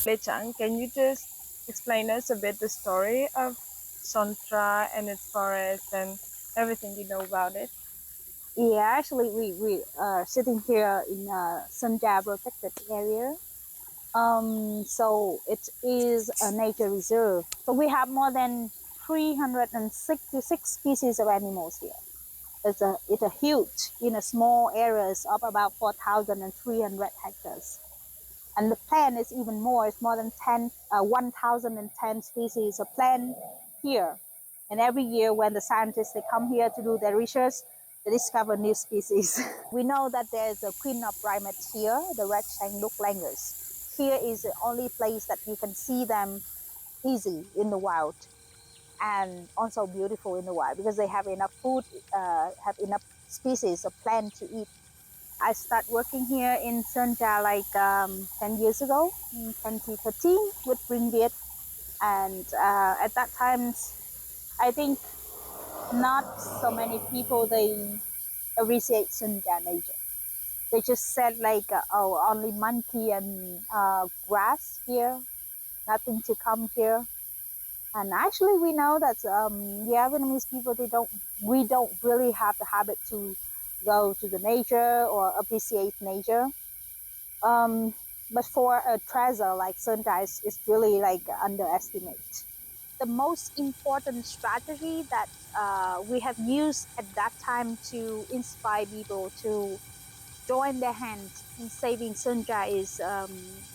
Lê Chang, can you just explain us a bit the story of Sontra and its forest and everything you know about it? Yeah, actually, we are sitting here in a Sunda protected area. So it is a nature reserve. So we have more than 366 species of animals here. It's a huge in a small areas of about 4,300 hectares. And the plant is even more. It's more than 1,010 species of plant here. And every year when the scientists they come here to do their research, they discover new species. We know that there's a queen of primates here, the red Shanked Douc Langurs. Here is the only place that you can see them easy in the wild and also beautiful in the wild because they have enough food, have enough species of plant to eat. I started working here in Sunda like 10 years ago, in 2013 with Green Viet. And at that time, I think not so many people, they appreciate Sunda nature. They just said like, oh, only monkey and grass here, nothing to come here. And actually, we know that yeah, Vietnamese people we don't really have the habit to go to the nature or appreciate nature. Um, but for a treasure like sunrise, it's really like underestimate. The most important strategy that we have used at that time to inspire people to join their hands in saving Sundra is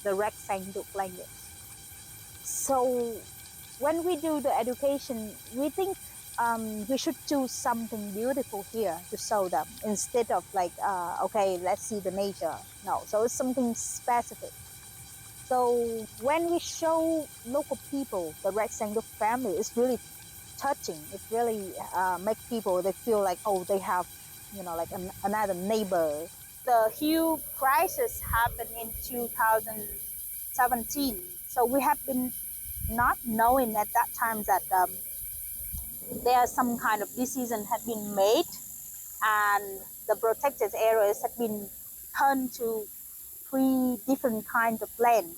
the Red Sang Duc language. So when we do the education, we think we should do something beautiful here to show them instead of like, okay, let's see the nature. No, so it's something specific. So when we show local people the Red Sang Duc family, it's really touching. It really make people they feel like, oh, they have, like another neighbor. The huge crisis happened in 2017. So we have been not knowing at that time that there some kind of decision had been made and the protected areas had been turned to three different kinds of land.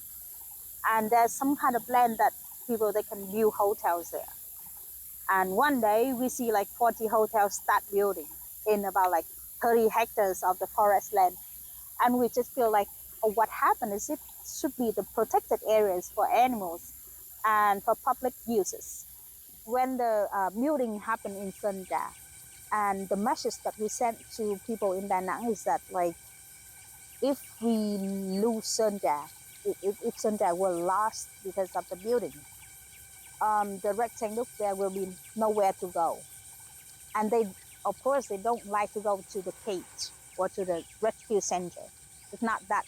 And there's some kind of land that people they can build hotels there. And one day we see like 40 hotels start building in about like 30 hectares of the forest land. And we just feel like, oh, what happened is it should be the protected areas for animals and for public uses. When the building happened in Sunda, and the message that we sent to people in Danang is that like, if we lose Sunda, if Sunda will last because of the building, the rectangle there will be nowhere to go. And they, of course, they don't like to go to the cage or to the rescue center. It's not that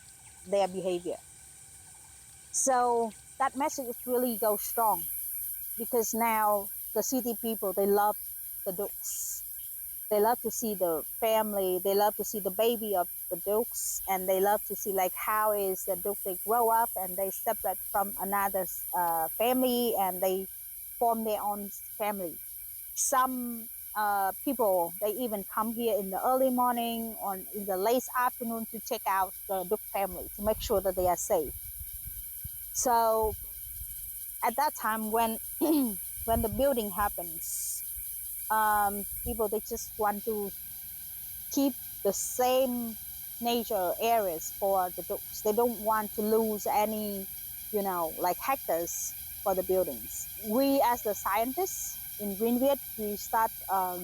their behavior. So that message really goes strong because now the city people, they love the ducks. They love to see the family. They love to see the baby of the ducks, and they love to see like how is the duck they grow up and they separate from another family and they form their own family. Some people they even come here in the early morning or in the late afternoon to check out the duck family to make sure that they are safe. So at that time when when the building happens, people they just want to keep the same nature areas for the ducks. They don't want to lose any, like hectares for the buildings. We, as the scientists in Greenviet, we start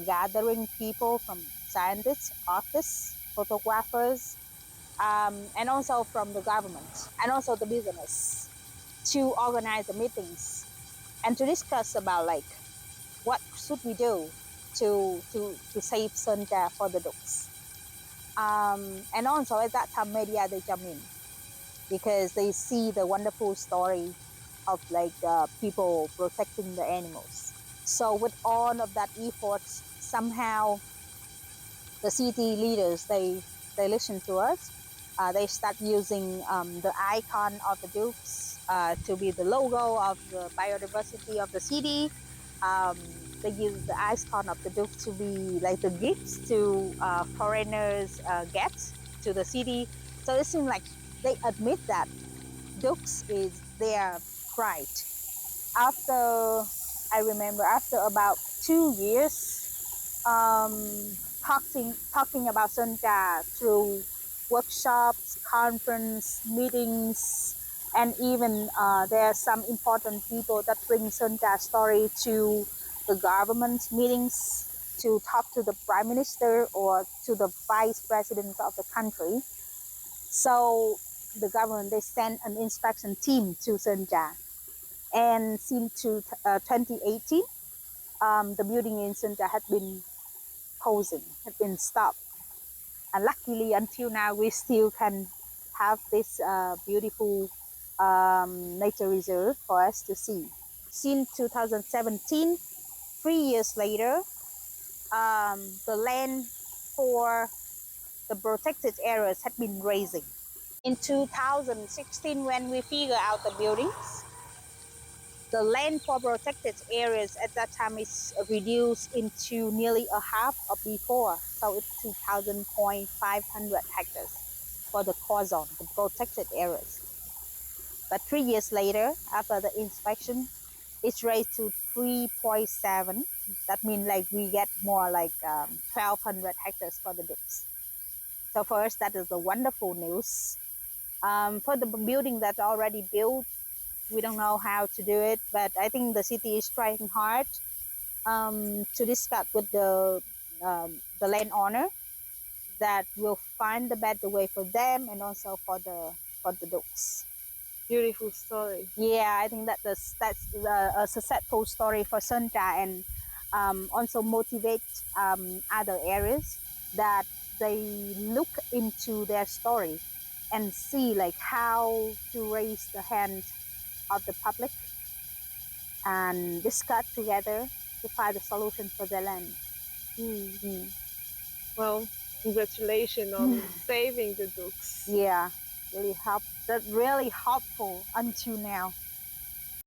gathering people from scientists, artists, photographers, and also from the government and also the business to organize the meetings and to discuss about like what should we do to save Sunda for the ducks. And also at that time, media they jump in because they see the wonderful story of like people protecting the animals. So with all of that efforts, somehow the city leaders they listen to us. They start using the icon of the dukes to be the logo of the biodiversity of the city. Um, they use the icon of the duke to be like the gifts to foreigners get to the city. So it seems like they admit that ducks is their pride. After, I remember after about 2 years, talking about Sơn Trà through workshops, conference, meetings, and even there are some important people that bring Sơn Trà story to the government meetings to talk to the prime minister or to the vice president of the country. So the government they sent an inspection team to Sơn Trà, and since 2018, the building in Sơn Trà had been pausing, had been stopped, and luckily until now we still can have this beautiful nature reserve for us to see. Since 2017, 3 years later, the land for the protected areas had been raising. In 2016, when we figure out the buildings, the land for protected areas at that time is reduced into nearly a half of before. So it's 2,500 hectares for the core zone, the protected areas. But 3 years later, after the inspection, it's raised to 3.7. That means like we get more like 1,200 hectares for the ducks. So for us, that is the wonderful news. For the building that's already built, we don't know how to do it, but I think the city is trying hard to discuss with the landowner that will find the better way for them and also for the ducks. Beautiful story. Yeah, I think that's a successful story for Sơn Trà, and also motivate other areas that they look into their story and see like how to raise the hand of the public and discuss together to find a solution for the land. Mm. Well, congratulations on saving the ducks. Yeah, really help. That's really helpful until now.